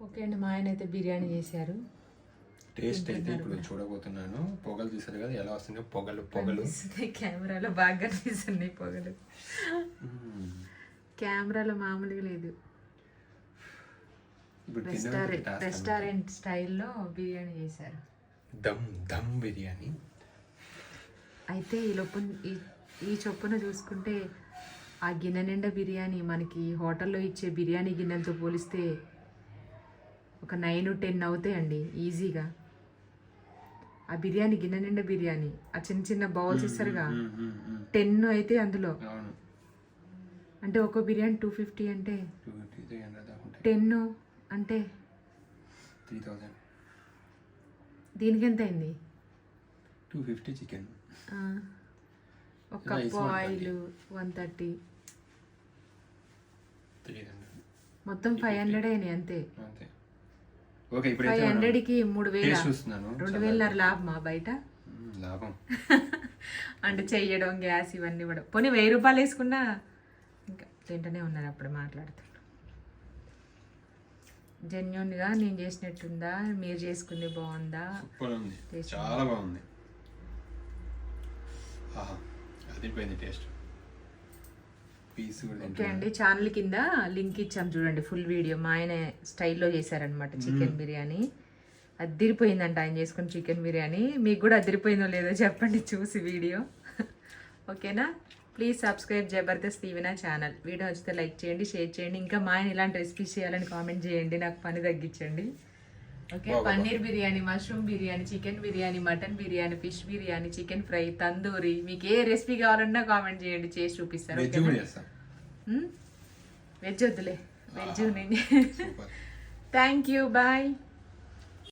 Okay అండి, మా ఆయన అయితే బిర్యానీ చేశారు. టేస్ట్ అయితే ఇప్పుడు చూడబోతున్నాను. పొగలు చూసారు కదా ఎలా వస్తున్నాయో, పొగలు కెమెరాలో బాగా కనిపిస్తున్నాయి పొగలు. కెమెరాలో మామూలుగా లేదు. రెస్టారెంట్ స్టైల్లో బిర్యానీ చేశారు. దమ్ బిర్యానీ. అయితే ఈ చొప్పున చూసుకుంటే ఆ గిన్నె నిండా బిర్యానీ మనకి హోటల్లో ఇచ్చే బిర్యానీ గిన్నెలతో పోలిస్తే ఒక 9-10 అవుతాయండి ఈజీగా. ఆ బిర్యానీ గిన్నె నిండా బిర్యానీ, ఆ చిన్న చిన్న బౌల్స్ ఇస్తారుగా 10 అయితే అందులో. అంటే ఒక బిర్యానీ 250 అంటే 10 అంటే 3000. దీనికి ఎంత అయింది? 250 చికెన్, ఒక కప్పు ఆయిల్ 130, మొత్తం 500 అయినాయి అంతే. 500కి 3000 లాభమా బయట? లాభం అంటే చెయ్యడం, గ్యాస్ ఇవన్నీ కూడా. పోనీ 1000 రూపాయలు వేసుకున్నా ఇంకా తింటూనే ఉన్నారు. అప్పుడు మాట్లాడుతున్నారు. జెన్యున్గా నేను చేసినట్టుందా, మీరు చేసుకుంది బాగుందా? చాలా బాగుంది. అదిపోయింది టేస్ట్. ఓకే అండి, ఛానల్ కింద లింక్ ఇచ్చాం చూడండి, ఫుల్ వీడియో. మా ఆయన స్టైల్లో చేశారనమాట చికెన్ బిర్యానీ. అదిరిపోయిందంట ఆయన చేసుకుని చికెన్ బిర్యానీ. మీకు కూడా అదిరిపోయిందో లేదో చెప్పండి చూసి వీడియో. ఓకేనా? Please subscribe Jabardasth Deevena channel. Video నచ్చితే లైక్ చేయండి, షేర్ చేయండి. ఇంకా మా ఆయన ఇలాంటి రెసిపీస్ చేయాలని కామెంట్ చేయండి, నాకు పని తగ్గించండి. Okay, paneer biryani, mushroom biryani, chicken biryani, mutton biryani, fish biryani, chicken fry, tandoori, మీకు ఏ రెసిపీ కావాలన్నా కామెంట్ చేయండి, చేసి చూపిస్తారు. వెజ్ వద్దులే, వెజ్ నేను. Thank you, bye.